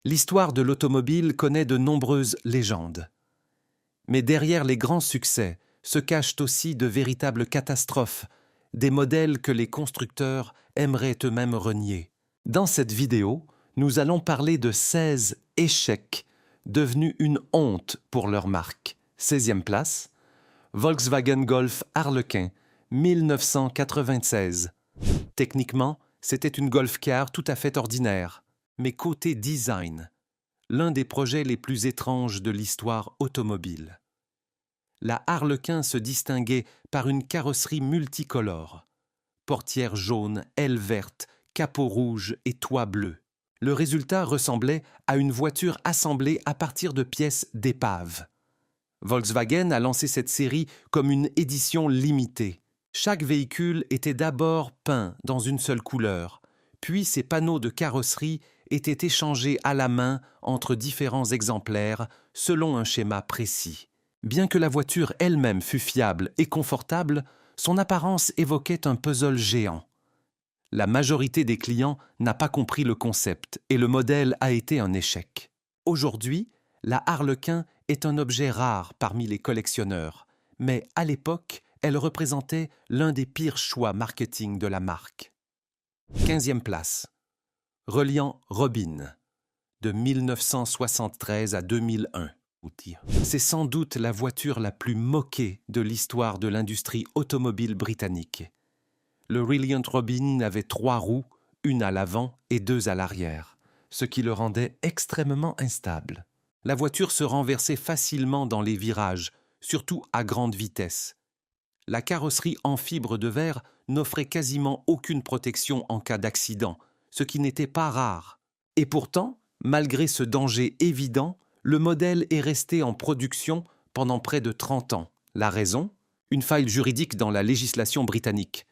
L'histoire de l'automobile connaît de nombreuses légendes. Mais derrière les grands succès se cachent aussi de véritables catastrophes, des modèles que les constructeurs aimeraient eux-mêmes renier. Dans cette vidéo, nous allons parler de 16 échecs devenus une honte pour leur marque. 16e place, Volkswagen Golf Harlequin, 1996. Techniquement, c'était une Golf Car tout à fait ordinaire, mais côté design, l'un des projets les plus étranges de l'histoire automobile. La Harlequin se distinguait par une carrosserie multicolore. Portières jaunes, ailes vertes, capot rouge et toit bleu. Le résultat ressemblait à une voiture assemblée à partir de pièces d'épave. Volkswagen a lancé cette série comme une édition limitée. Chaque véhicule était d'abord peint dans une seule couleur, puis ces panneaux de carrosserie étaient échangés à la main entre différents exemplaires selon un schéma précis. Bien que la voiture elle-même fût fiable et confortable, son apparence évoquait un puzzle géant. La majorité des clients n'a pas compris le concept et le modèle a été un échec. Aujourd'hui, la Harlequin est un objet rare parmi les collectionneurs, mais à l'époque, elle représentait l'un des pires choix marketing de la marque. 15e place. Reliant Robin, de 1973 à 2001. C'est sans doute la voiture la plus moquée de l'histoire de l'industrie automobile britannique. Le Reliant Robin avait 3 roues, une à l'avant et 2 à l'arrière, ce qui le rendait extrêmement instable. La voiture se renversait facilement dans les virages, surtout à grande vitesse. La carrosserie en fibre de verre n'offrait quasiment aucune protection en cas d'accident, ce qui n'était pas rare. Et pourtant, malgré ce danger évident, le modèle est resté en production pendant près de 30 ans. La raison ? Une faille juridique dans la législation britannique.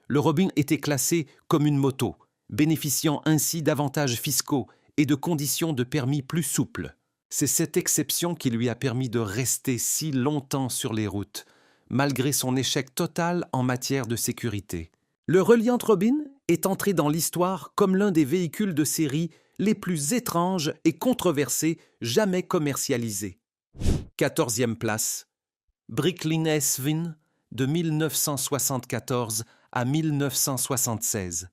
Le Robin était classé comme une moto, bénéficiant ainsi d'avantages fiscaux et de conditions de permis plus souples. C'est cette exception qui lui a permis de rester si longtemps sur les routes, malgré son échec total en matière de sécurité. Le Reliant Robin est entré dans l'histoire comme l'un des véhicules de série les plus étranges et controversés jamais commercialisés. 14e place. Bricklin S-Vin, de 1974 à 1976.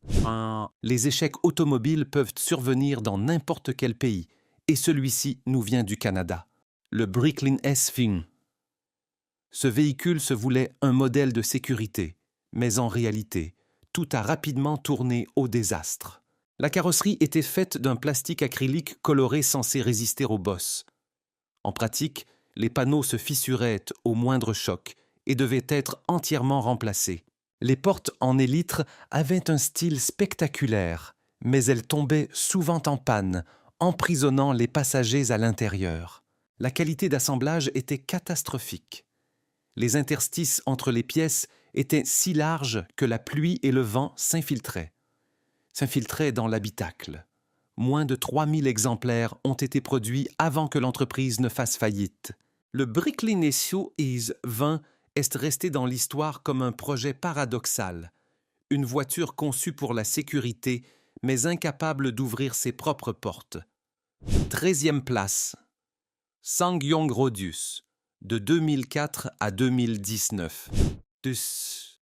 Les échecs automobiles peuvent survenir dans n'importe quel pays, et celui-ci nous vient du Canada. Le Bricklin S-Vin. Ce véhicule se voulait un modèle de sécurité, mais en réalité, tout a rapidement tourné au désastre. La carrosserie était faite d'un plastique acrylique coloré censé résister aux bosses. En pratique, les panneaux se fissuraient au moindre choc et devaient être entièrement remplacés. Les portes en élytre avaient un style spectaculaire, mais elles tombaient souvent en panne, emprisonnant les passagers à l'intérieur. La qualité d'assemblage était catastrophique. Les interstices entre les pièces étaient si larges que la pluie et le vent s'infiltraient dans l'habitacle. Moins de 3000 exemplaires ont été produits avant que l'entreprise ne fasse faillite. Le Bricklin S-20 est resté dans l'histoire comme un projet paradoxal, une voiture conçue pour la sécurité, mais incapable d'ouvrir ses propres portes. 13e place. SsangYong Rodius, de 2004 à 2019.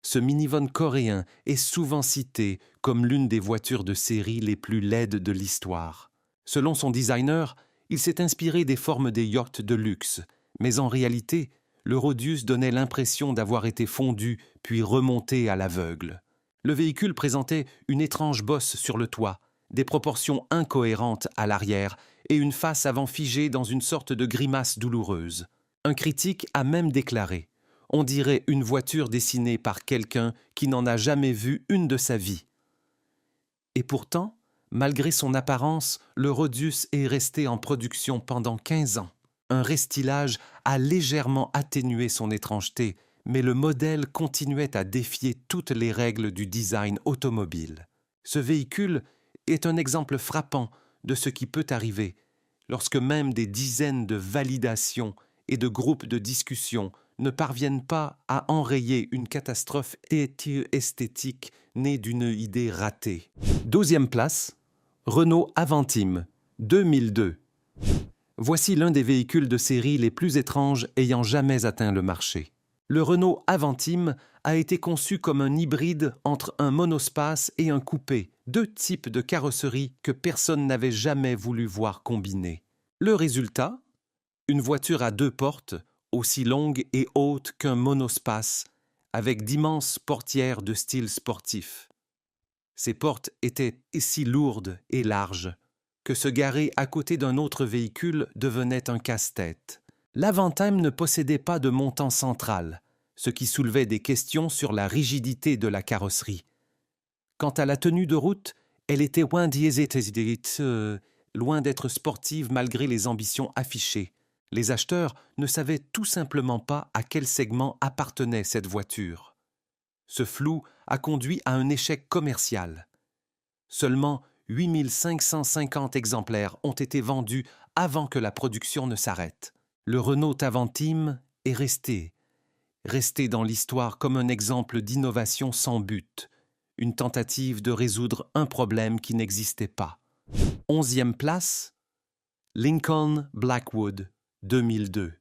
Ce minivan coréen est souvent cité comme l'une des voitures de série les plus laides de l'histoire. Selon son designer, il s'est inspiré des formes des yachts de luxe, mais en réalité, le Rodius donnait l'impression d'avoir été fondu puis remonté à l'aveugle. Le véhicule présentait une étrange bosse sur le toit, des proportions incohérentes à l'arrière et une face avant figée dans une sorte de grimace douloureuse. Un critique a même déclaré: « On dirait une voiture dessinée par quelqu'un qui n'en a jamais vu une de sa vie. » Et pourtant, malgré son apparence, le Rodius est resté en production pendant 15 ans. Un restylage a légèrement atténué son étrangeté, mais le modèle continuait à défier toutes les règles du design automobile. Ce véhicule est un exemple frappant de ce qui peut arriver lorsque même des dizaines de validations et de groupes de discussion ne parviennent pas à enrayer une catastrophe esthétique née d'une idée ratée. 12e place, Renault Aventim, 2002. Voici l'un des véhicules de série les plus étranges ayant jamais atteint le marché. Le Renault Avantime a été conçu comme un hybride entre un monospace et un coupé, deux types de carrosserie que personne n'avait jamais voulu voir combinés. Le résultat ? Une voiture à deux portes, aussi longue et haute qu'un monospace, avec d'immenses portières de style sportif. Ces portes étaient si lourdes et larges que se garer à côté d'un autre véhicule devenait un casse-tête. L'Avantime ne possédait pas de montant central, ce qui soulevait des questions sur la rigidité de la carrosserie. Quant à la tenue de route, elle était loin d'être sportive malgré les ambitions affichées. Les acheteurs ne savaient tout simplement pas à quel segment appartenait cette voiture. Ce flou a conduit à un échec commercial. Seulement 8550 exemplaires ont été vendus avant que la production ne s'arrête. Le Renault Avantime est resté dans l'histoire comme un exemple d'innovation sans but, une tentative de résoudre un problème qui n'existait pas. 11e place, Lincoln Blackwood, 2002.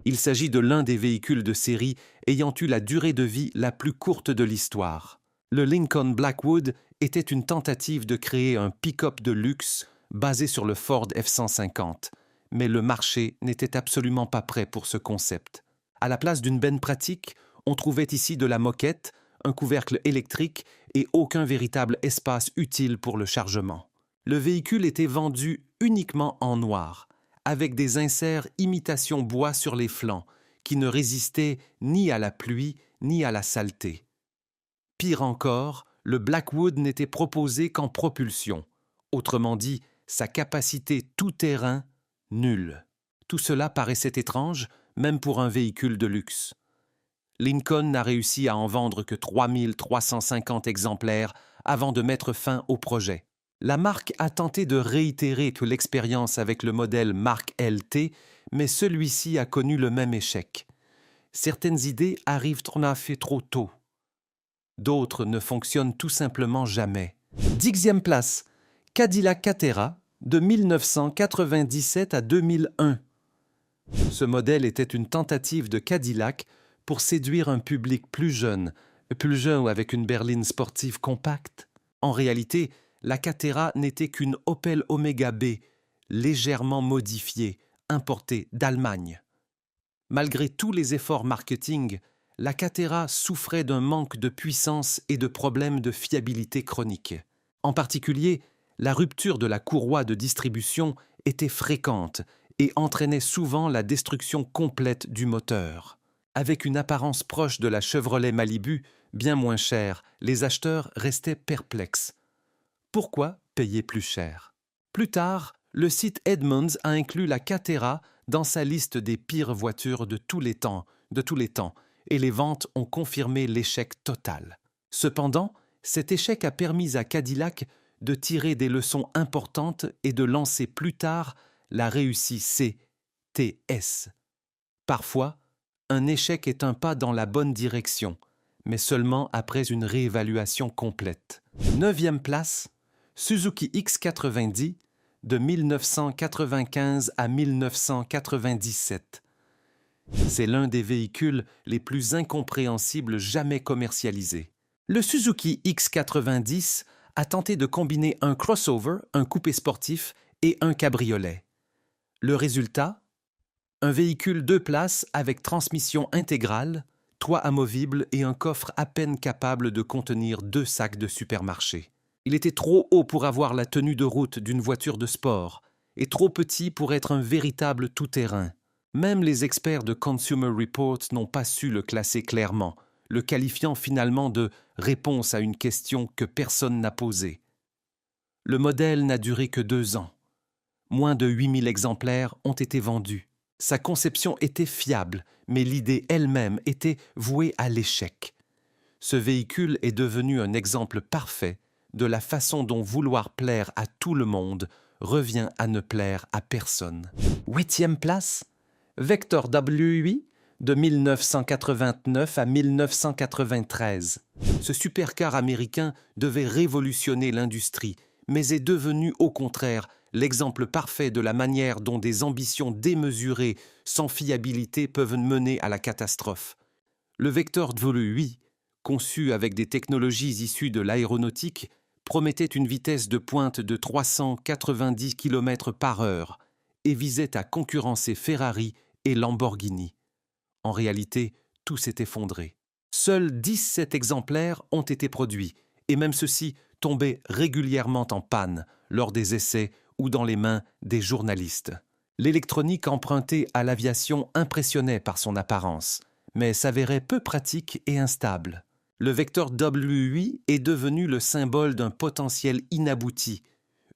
Il s'agit de l'un des véhicules de série ayant eu la durée de vie la plus courte de l'histoire. Le Lincoln Blackwood était une tentative de créer un pick-up de luxe basé sur le Ford F-150, mais le marché n'était absolument pas prêt pour ce concept. À la place d'une benne pratique, on trouvait ici de la moquette, un couvercle électrique et aucun véritable espace utile pour le chargement. Le véhicule était vendu uniquement en noir, avec des inserts imitation bois sur les flancs, qui ne résistaient ni à la pluie ni à la saleté. Pire encore, le Blackwood n'était proposé qu'en propulsion. Autrement dit, sa capacité tout-terrain, nulle. Tout cela paraissait étrange, même pour un véhicule de luxe. Lincoln n'a réussi à en vendre que 3350 exemplaires avant de mettre fin au projet. La marque a tenté de réitérer toute l'expérience avec le modèle Mark LT, mais celui-ci a connu le même échec. Certaines idées arrivent trop tôt. D'autres ne fonctionnent tout simplement jamais. 10e place, Cadillac Catera, de 1997 à 2001. Ce modèle était une tentative de Cadillac pour séduire un public plus jeune avec une berline sportive compacte. En réalité, la Catera n'était qu'une Opel Omega B, légèrement modifiée, importée d'Allemagne. Malgré tous les efforts marketing, la Catera souffrait d'un manque de puissance et de problèmes de fiabilité chronique. En particulier, la rupture de la courroie de distribution était fréquente et entraînait souvent la destruction complète du moteur. Avec une apparence proche de la Chevrolet Malibu, bien moins chère, les acheteurs restaient perplexes. Pourquoi payer plus cher? Plus tard, le site Edmunds a inclus la Catera dans sa liste des pires voitures de tous les temps, et les ventes ont confirmé l'échec total. Cependant, cet échec a permis à Cadillac de tirer des leçons importantes et de lancer plus tard la réussie CTS. Parfois, un échec est un pas dans la bonne direction, mais seulement après une réévaluation complète. 9e place, Suzuki X90, de 1995 à 1997. C'est l'un des véhicules les plus incompréhensibles jamais commercialisés. Le Suzuki X90 a tenté de combiner un crossover, un coupé sportif et un cabriolet. Le résultat ? Un véhicule 2 places avec transmission intégrale, toit amovible et un coffre à peine capable de contenir 2 sacs de supermarché. Il était trop haut pour avoir la tenue de route d'une voiture de sport et trop petit pour être un véritable tout-terrain. Même les experts de Consumer Reports n'ont pas su le classer clairement, le qualifiant finalement de « réponse à une question que personne n'a posée ». Le modèle n'a duré que 2 ans. Moins de 8000 exemplaires ont été vendus. Sa conception était fiable, mais l'idée elle-même était vouée à l'échec. Ce véhicule est devenu un exemple parfait de la façon dont vouloir plaire à tout le monde revient à ne plaire à personne. 8e place, Vector W8 de 1989 à 1993. Ce supercar américain devait révolutionner l'industrie, mais est devenu au contraire l'exemple parfait de la manière dont des ambitions démesurées, sans fiabilité, peuvent mener à la catastrophe. Le vecteur Dvolu-8, conçu avec des technologies issues de l'aéronautique, promettait une vitesse de pointe de 390 km/h et visait à concurrencer Ferrari et Lamborghini. En réalité, tout s'est effondré. Seuls 17 exemplaires ont été produits, et même ceux-ci tombaient régulièrement en panne lors des essais ou dans les mains des journalistes. L'électronique empruntée à l'aviation impressionnait par son apparence, mais s'avérait peu pratique et instable. Le vecteur W8 est devenu le symbole d'un potentiel inabouti,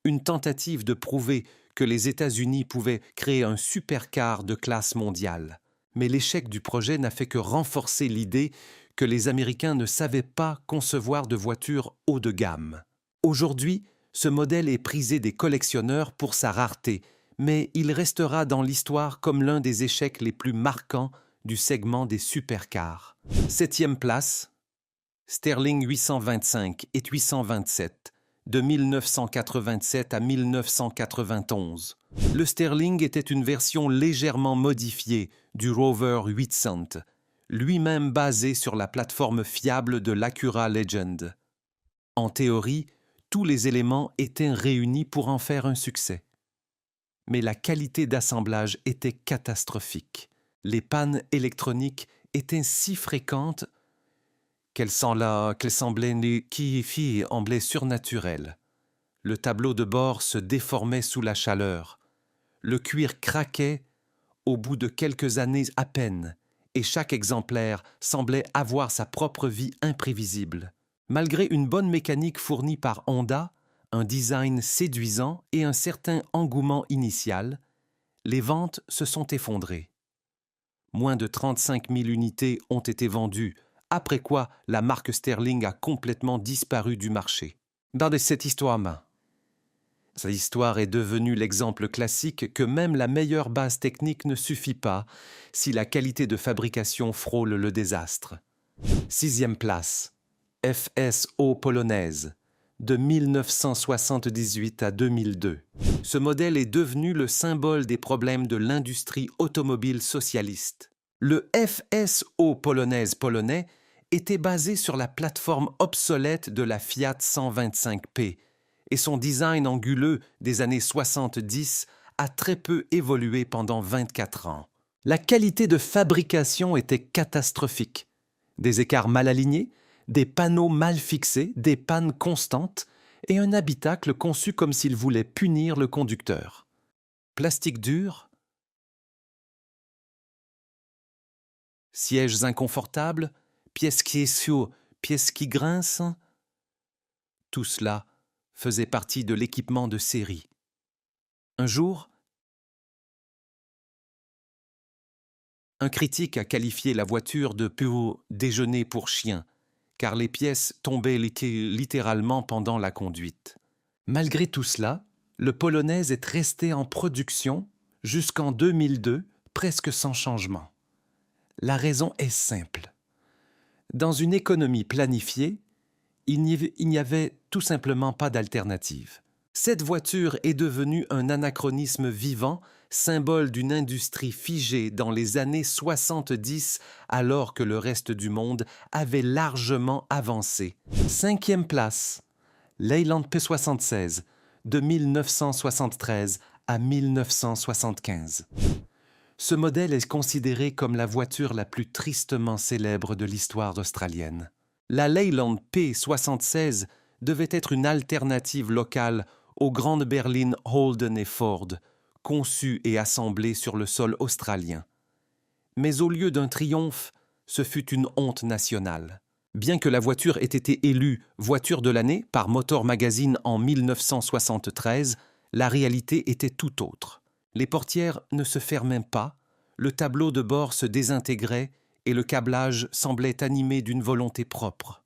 une tentative de prouver que les États-Unis pouvaient créer un supercar de classe mondiale. Mais l'échec du projet n'a fait que renforcer l'idée que les Américains ne savaient pas concevoir de voitures haut de gamme. Aujourd'hui, ce modèle est prisé des collectionneurs pour sa rareté, mais il restera dans l'histoire comme l'un des échecs les plus marquants du segment des supercars. 7e place, Sterling 825 et 827, de 1987 à 1991. Le Sterling était une version légèrement modifiée du Rover 800, lui-même basé sur la plateforme fiable de l'Acura Legend. En théorie, tous les éléments étaient réunis pour en faire un succès. Mais la qualité d'assemblage était catastrophique. Les pannes électroniques étaient si fréquentes qu'elles semblaient surnaturelles. Le tableau de bord se déformait sous la chaleur. Le cuir craquait au bout de quelques années à peine, et chaque exemplaire semblait avoir sa propre vie imprévisible. Malgré une bonne mécanique fournie par Honda, un design séduisant et un certain engouement initial, les ventes se sont effondrées. Moins de 35 000 unités ont été vendues, après quoi la marque Sterling a complètement disparu du marché. Dans cette histoire, cette histoire est devenue l'exemple classique que même la meilleure base technique ne suffit pas si la qualité de fabrication frôle le désastre. 6e place, FSO polonaise, de 1978 à 2002. Ce modèle est devenu le symbole des problèmes de l'industrie automobile socialiste. Le FSO polonais était basé sur la plateforme obsolète de la Fiat 125P, et son design anguleux des années 70 a très peu évolué pendant 24 ans. La qualité de fabrication était catastrophique. Des écarts mal alignés, des panneaux mal fixés, des pannes constantes et un habitacle conçu comme s'il voulait punir le conducteur. Plastique dur, sièges inconfortables, pièces qui grincent, tout cela faisait partie de l'équipement de série. Un jour, un critique a qualifié la voiture de pur déjeuner pour chien, car les pièces tombaient littéralement pendant la conduite. Malgré tout cela, le Polonais est resté en production jusqu'en 2002, presque sans changement. La raison est simple. Dans une économie planifiée, il n'y avait tout simplement pas d'alternative. Cette voiture est devenue un anachronisme vivant, symbole d'une industrie figée dans les années 70 alors que le reste du monde avait largement avancé. 5e place, Leyland P76, de 1973 à 1975. Ce modèle est considéré comme la voiture la plus tristement célèbre de l'histoire australienne. La Leyland P76 devait être une alternative locale aux grandes berlines Holden et Ford, conçues et assemblées sur le sol australien. Mais au lieu d'un triomphe, ce fut une honte nationale. Bien que la voiture ait été élue voiture de l'année par Motor Magazine en 1973, la réalité était tout autre. Les portières ne se fermaient pas, le tableau de bord se désintégrait et le câblage semblait animé d'une volonté propre.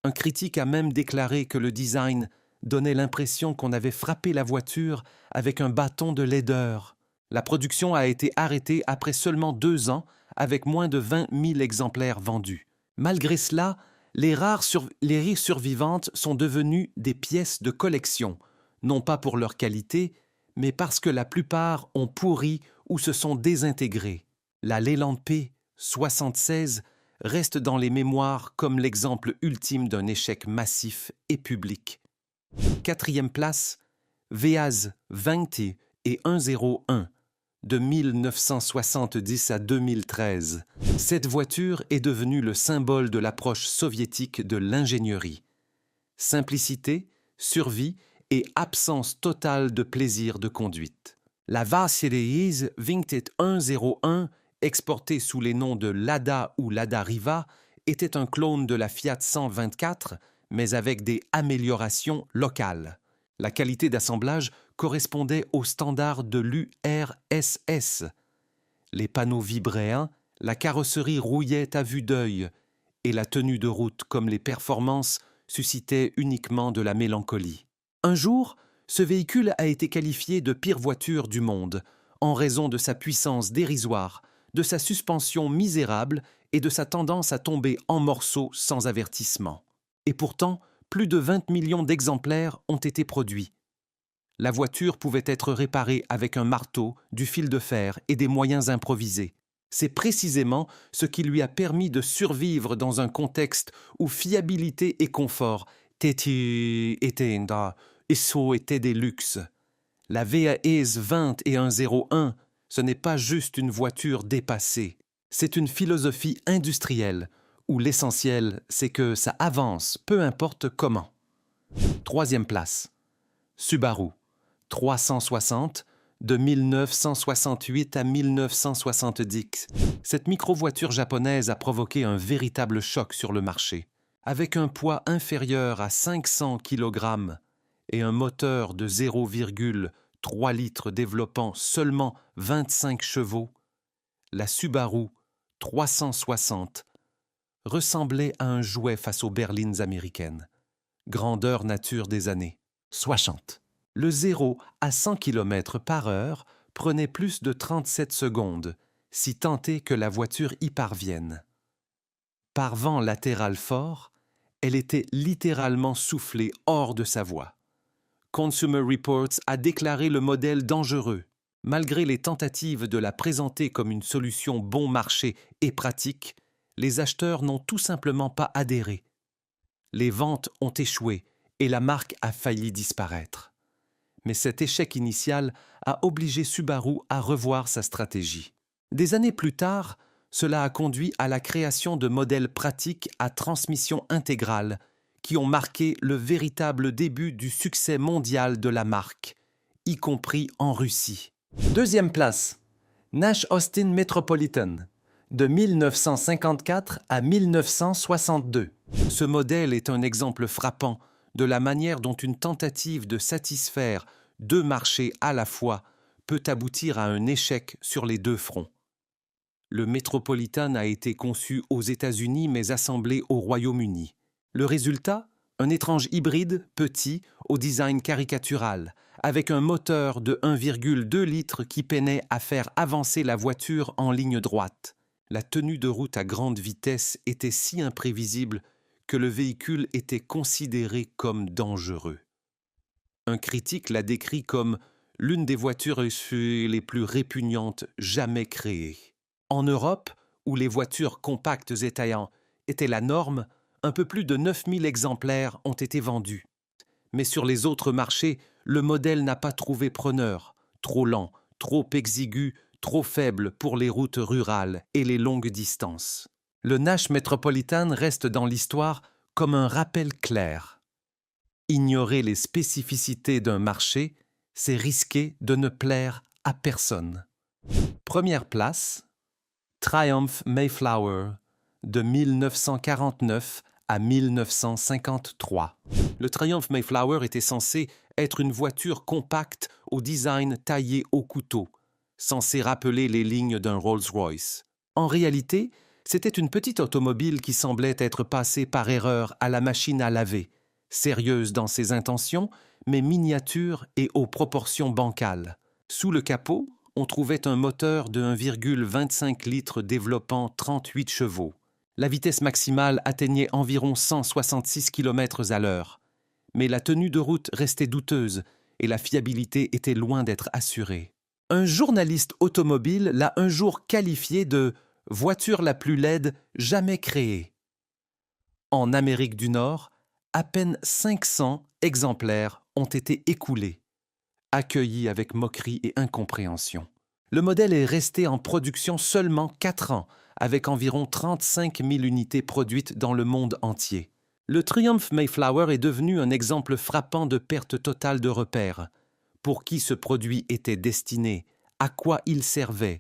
Un critique a même déclaré que le design donnait l'impression qu'on avait frappé la voiture avec un bâton de laideur. La production a été arrêtée après seulement 2 ans, avec moins de 20 000 exemplaires vendus. Malgré cela, les rares survivantes sont devenues des pièces de collection, non pas pour leur qualité, mais parce que la plupart ont pourri ou se sont désintégrés. La Leyland P 76 reste dans les mémoires comme l'exemple ultime d'un échec massif et public. 4e place, VEAZ 20 et 101 de 1970 à 2013. Cette voiture est devenue le symbole de l'approche soviétique de l'ingénierie. Simplicité, survie et absence totale de plaisir de conduite. La Mercedes 2101, exportée sous les noms de Lada ou Lada Riva, était un clone de la Fiat 124, mais avec des améliorations locales. La qualité d'assemblage correspondait aux standards de l'URSS. Les panneaux vibraient, la carrosserie rouillait à vue d'œil, et la tenue de route comme les performances suscitaient uniquement de la mélancolie. Un jour, ce véhicule a été qualifié de pire voiture du monde, en raison de sa puissance dérisoire, de sa suspension misérable et de sa tendance à tomber en morceaux sans avertissement. Et pourtant, plus de 20 millions d'exemplaires ont été produits. La voiture pouvait être réparée avec un marteau, du fil de fer et des moyens improvisés. C'est précisément ce qui lui a permis de survivre dans un contexte où fiabilité et confort étaient des luxes. La VEAZ 20 et 101, ce n'est pas juste une voiture dépassée. C'est une philosophie industrielle où l'essentiel, c'est que ça avance, peu importe comment. 3e place, Subaru 360 de 1968 à 1970. Cette micro-voiture japonaise a provoqué un véritable choc sur le marché. Avec un poids inférieur à 500 kg et un moteur de 0,3 litres développant seulement 25 chevaux, la Subaru 360 ressemblait à un jouet face aux berlines américaines. Grandeur nature des années 60. Le 0 à 100 km/h prenait plus de 37 secondes, si tant est que la voiture y parvienne. Par vent latéral fort, elle était littéralement soufflée hors de sa voie. Consumer Reports a déclaré le modèle dangereux. Malgré les tentatives de la présenter comme une solution bon marché et pratique, les acheteurs n'ont tout simplement pas adhéré. Les ventes ont échoué et la marque a failli disparaître. Mais cet échec initial a obligé Subaru à revoir sa stratégie. Des années plus tard, cela a conduit à la création de modèles pratiques à transmission intégrale qui ont marqué le véritable début du succès mondial de la marque, y compris en Russie. 2e place, Nash Austin Metropolitan, de 1954 à 1962. Ce modèle est un exemple frappant de la manière dont une tentative de satisfaire 2 marchés à la fois peut aboutir à un échec sur les 2 fronts. Le Metropolitan a été conçu aux États-Unis mais assemblé au Royaume-Uni. Le résultat, un étrange hybride petit au design caricatural, avec un moteur de 1,2 litres qui peinait à faire avancer la voiture en ligne droite. La tenue de route à grande vitesse était si imprévisible que le véhicule était considéré comme dangereux. Un critique l'a décrit comme l'une des voitures les plus répugnantes jamais créées. En Europe, où les voitures compactes étaient la norme, un peu plus de 9000 exemplaires ont été vendus. Mais sur les autres marchés, le modèle n'a pas trouvé preneur, trop lent, trop exigu, trop faible pour les routes rurales et les longues distances. Le Nash Metropolitan reste dans l'histoire comme un rappel clair. Ignorer les spécificités d'un marché, c'est risquer de ne plaire à personne. 1e place, Triumph Mayflower, de 1949 à 1953. Le Triumph Mayflower était censé être une voiture compacte au design taillé au couteau, censé rappeler les lignes d'un Rolls-Royce. En réalité, c'était une petite automobile qui semblait être passée par erreur à la machine à laver, sérieuse dans ses intentions, mais miniature et aux proportions bancales. Sous le capot, on trouvait un moteur de 1,25 litres développant 38 chevaux. La vitesse maximale atteignait environ 166 km/h. Mais la tenue de route restait douteuse et la fiabilité était loin d'être assurée. Un journaliste automobile l'a un jour qualifiée de « voiture la plus laide jamais créée ». En Amérique du Nord, à peine 500 exemplaires ont été écoulés, accueillis avec moquerie et incompréhension. Le modèle est resté en production seulement 4 ans, avec environ 35 000 unités produites dans le monde entier. Le Triumph Mayflower est devenu un exemple frappant de perte totale de repères. Pour qui ce produit était destiné, à quoi il servait,